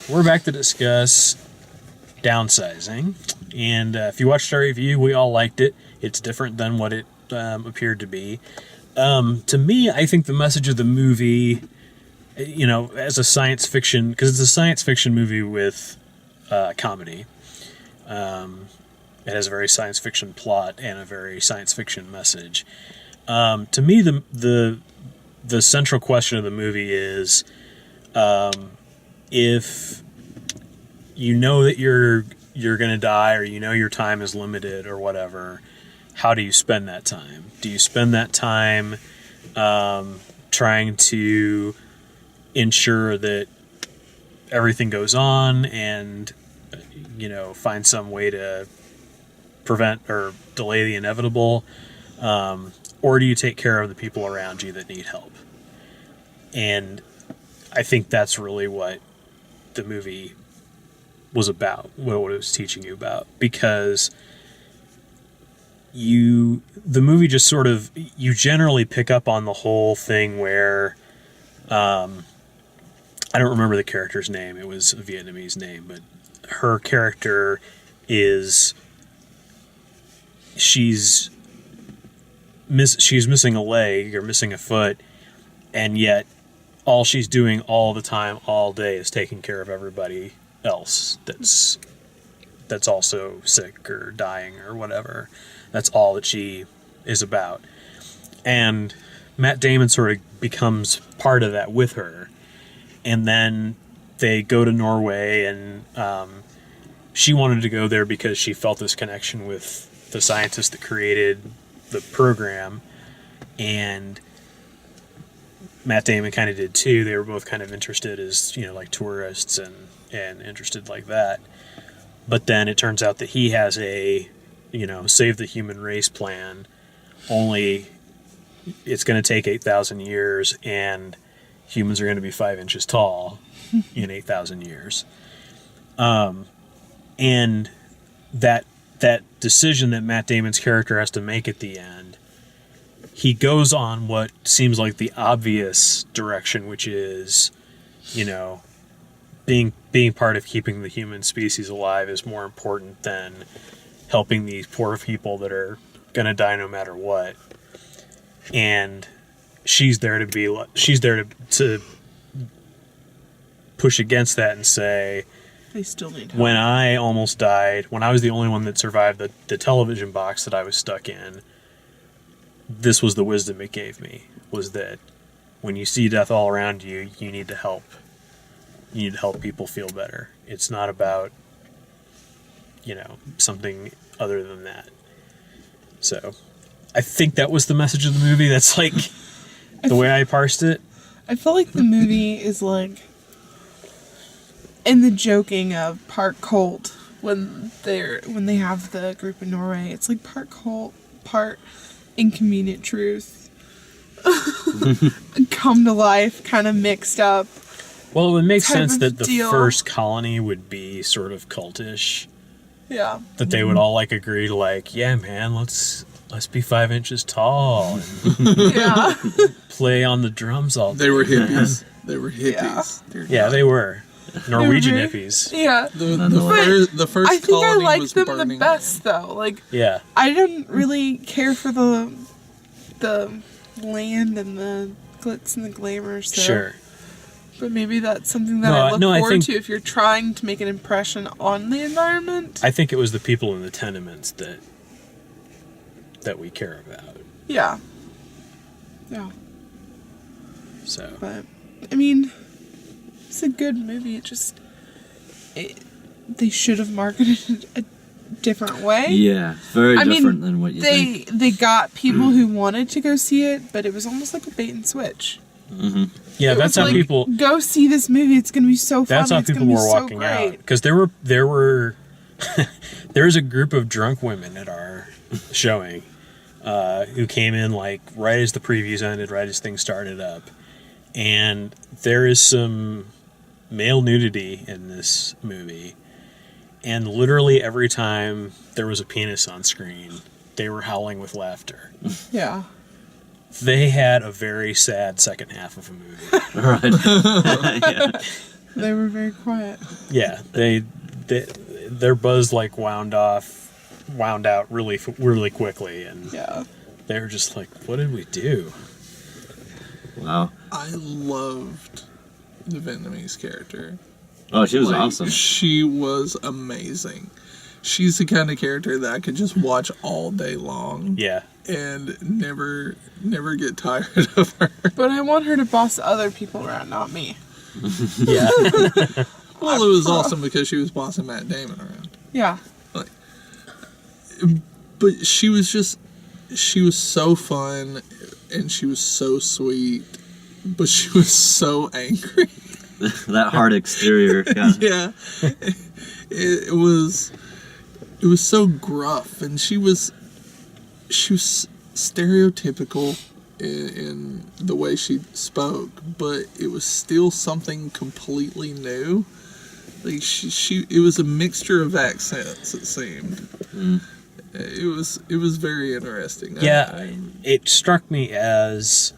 We're back to discuss Downsizing, and if you watched our review, we all liked it. It's different than what it appeared to be. To me, I think the message of the movie, as a science fiction, because it's a science fiction movie with comedy. It has a very science fiction plot and a very science fiction message. To me, the central question of the movie is, if you know that you're going to die, or your time is limited or whatever, how do you spend that time? Do you spend that time trying to ensure that everything goes on and find some way to prevent or delay the inevitable, or do you take care of the people around you that need help? And I think that's really what the movie was about, what it was teaching you about, because the movie just sort of, you generally pick up on the whole thing where, I don't remember the character's name, it was a Vietnamese name, but her character is, she's missing a leg or missing a foot, and yet all she's doing all the time, all day, is taking care of everybody else that's also sick or dying or whatever. That's all that she is about. And Matt Damon sort of becomes part of that with her. And then they go to Norway, and she wanted to go there because she felt this connection with the scientist that created the program, and Matt Damon kind of did too. They were both kind of interested as, like tourists and interested like that. But then it turns out that he has a, save the human race plan, only it's going to take 8,000 years, and humans are going to be 5 inches tall in 8,000 years. And that decision that Matt Damon's character has to make at the end, he goes on what seems like the obvious direction, which is, being part of keeping the human species alive is more important than helping these poor people that are going to die no matter what. And she's there to push against that and say, they still need help. When I almost died, when I was the only one that survived the television box that I was stuck in, this was the wisdom it gave me, was that when you see death all around you, you need to help. You need to help people feel better. It's not about, something other than that. So, I think that was the message of the movie. That's like the way I parsed it. I feel like the movie is like in the joking of part cult when they have the group in Norway. It's like part cult, part inconvenient truth. Come to life, kind of mixed up. Well, it would make sense that the first colony would be sort of cultish. Yeah. That they would all agree to yeah, man, let's be 5 inches tall and yeah. play on the drums all day. They were hippies. They were hippies. Yeah, they were. Norwegian hippies. Yeah. The first I think I colony liked was them burning. the best though. Yeah. I didn't really care for the land and the glitz and the glamour stuff. Sure. But maybe that's something that I look forward think, to if you're trying to make an impression on the environment. I think it was the people in the tenements that we care about. Yeah. Yeah. So. But, I mean, it's a good movie. They should have marketed it a different way. Yeah, very different than what you think. They got people who wanted to go see it, but it was almost like a bait and switch. Mm-hmm. Yeah, that's how people go see this movie. It's going to be so fun. That's how people were walking out, because there was a group of drunk women at our showing who came in right as the previews ended, right as things started up, and there is some male nudity in this movie, and literally every time there was a penis on screen, they were howling with laughter. Yeah. They had a very sad second half of a movie. Right. Yeah. They were very quiet. Yeah, their buzz like wound out really quickly, and Yeah. they were just like, "What did we do?" Wow. I loved the Vietnamese character. Oh, she was awesome. She was amazing. She's the kind of character that I could just watch all day long. Yeah, And never get tired of her. But I want her to boss other people around, not me. yeah, Well, it was awesome because she was bossing Matt Damon around. Yeah. But she was so fun, and she was so sweet, but she was so angry. That hard exterior. Yeah. It was so gruff, and she was stereotypical in the way she spoke, but it was still something completely new. Like it was a mixture of accents, it seemed. It was very interesting. yeah. It struck me as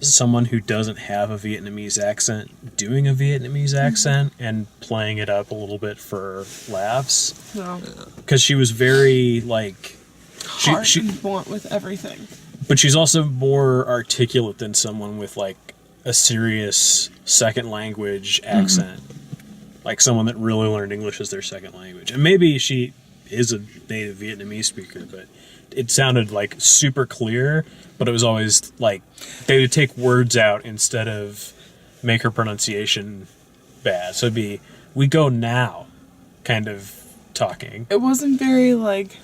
someone who doesn't have a Vietnamese accent doing a Vietnamese accent and playing it up a little bit for laughs, No. because she was very like Hard and blunt with everything. but she's also more articulate than someone with like a serious second language accent, like someone that really learned English as their second language. And maybe she is a native Vietnamese speaker, but it sounded like super clear, but it was always like they would take words out instead of make her pronunciation bad. So it'd be, "We go now," kind of talking. It wasn't very, like,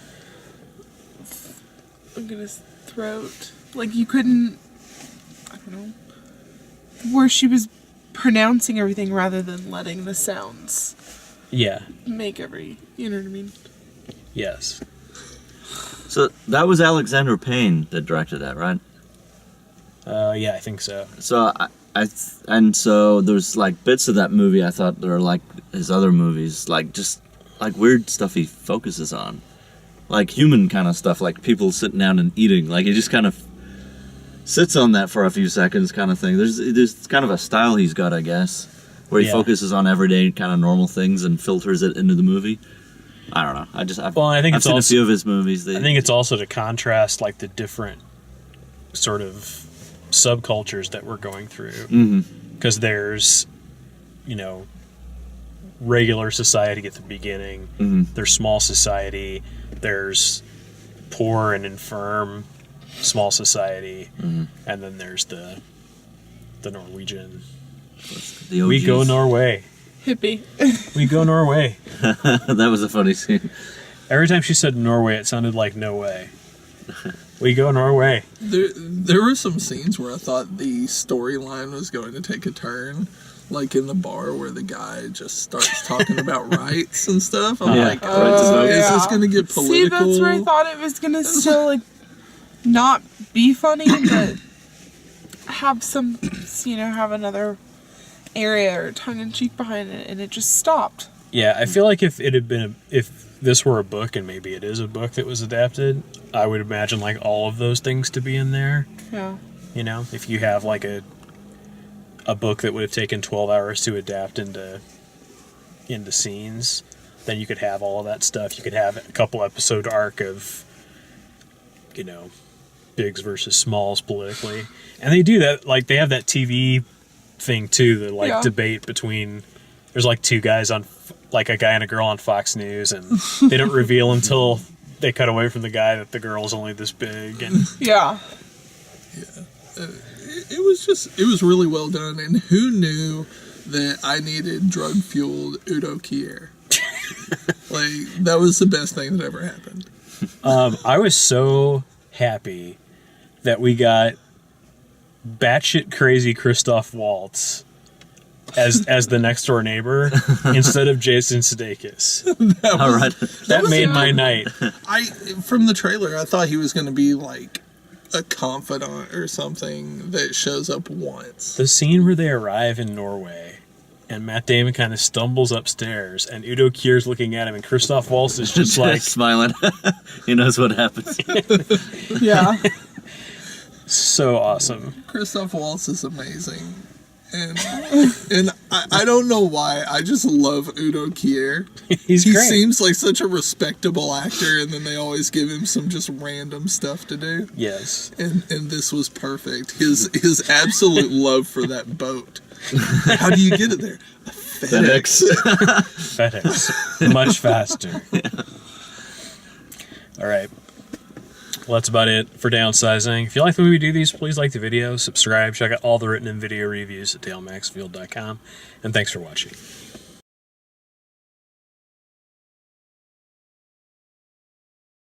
I'm gonna throat. Like, you couldn't, I don't know, where she was pronouncing everything rather than letting the sounds Yeah. make you know what I mean? Yes. So that was Alexander Payne that directed that, right? Yeah, I think so. So and so there's like bits of that movie I thought that are like his other movies, like just like weird stuff he focuses on, like human kind of stuff, like people sitting down and eating. Like he just kind of sits on that for a few seconds, kind of thing. There's kind of a style he's got, I guess, where he focuses on everyday kind of normal things and filters it into the movie. I don't know. I've seen a few of his movies. I think it's also to contrast like the different sort of subcultures that we're going through, because there's, regular society at the beginning. There's small society. There's poor and infirm small society, and then there's the Norwegian. The OGs. We go Norway. Hippie. We go Norway. That was a funny scene. Every time she said Norway, it sounded like no way. We go Norway. There were some scenes where I thought the storyline was going to take a turn, like in the bar where the guy just starts talking about rights and stuff. I'm like, is this going to get political? See, that's where I thought it was going to still, like, not be funny, but have some, have another area or tongue-in-cheek behind it, and it just stopped. Yeah, I feel like if this were a book, and maybe it is a book that was adapted, I would imagine like all of those things to be in there. Yeah. If you have like a book that would have taken 12 hours to adapt into scenes, then you could have all of that stuff. You could have a couple episode arc of, bigs versus smalls politically. And they do that, like they have that TV thing too, the debate between, there's like two guys on, like a guy and a girl on Fox News, and they don't reveal until they cut away from the guy that the girl's only this big. And yeah. It was really well done, and who knew that I needed drug-fueled Udo Kier? Like, that was the best thing that ever happened. I was so happy that we got batshit crazy Christoph Waltz as the next door neighbor instead of Jason Sudeikis. That made my night. From the trailer, I thought he was going to be like a confidant or something that shows up once. The scene where they arrive in Norway and Matt Damon kind of stumbles upstairs and Udo Kier's looking at him and Christoph Waltz is just like smiling. He knows what happens. Yeah. So awesome. Christoph Waltz is amazing. And I don't know why. I just love Udo Kier. He's He great. seems like such a respectable actor, and then they always give him some just random stuff to do. Yes. And this was perfect. His absolute love for that boat. How do you get it there? A FedEx. FedEx. Much faster. All right. Well, that's about it for Downsizing. If you like the way we do these, please like the video, subscribe, check out all the written and video reviews at dalemaxfield.com, and thanks for watching.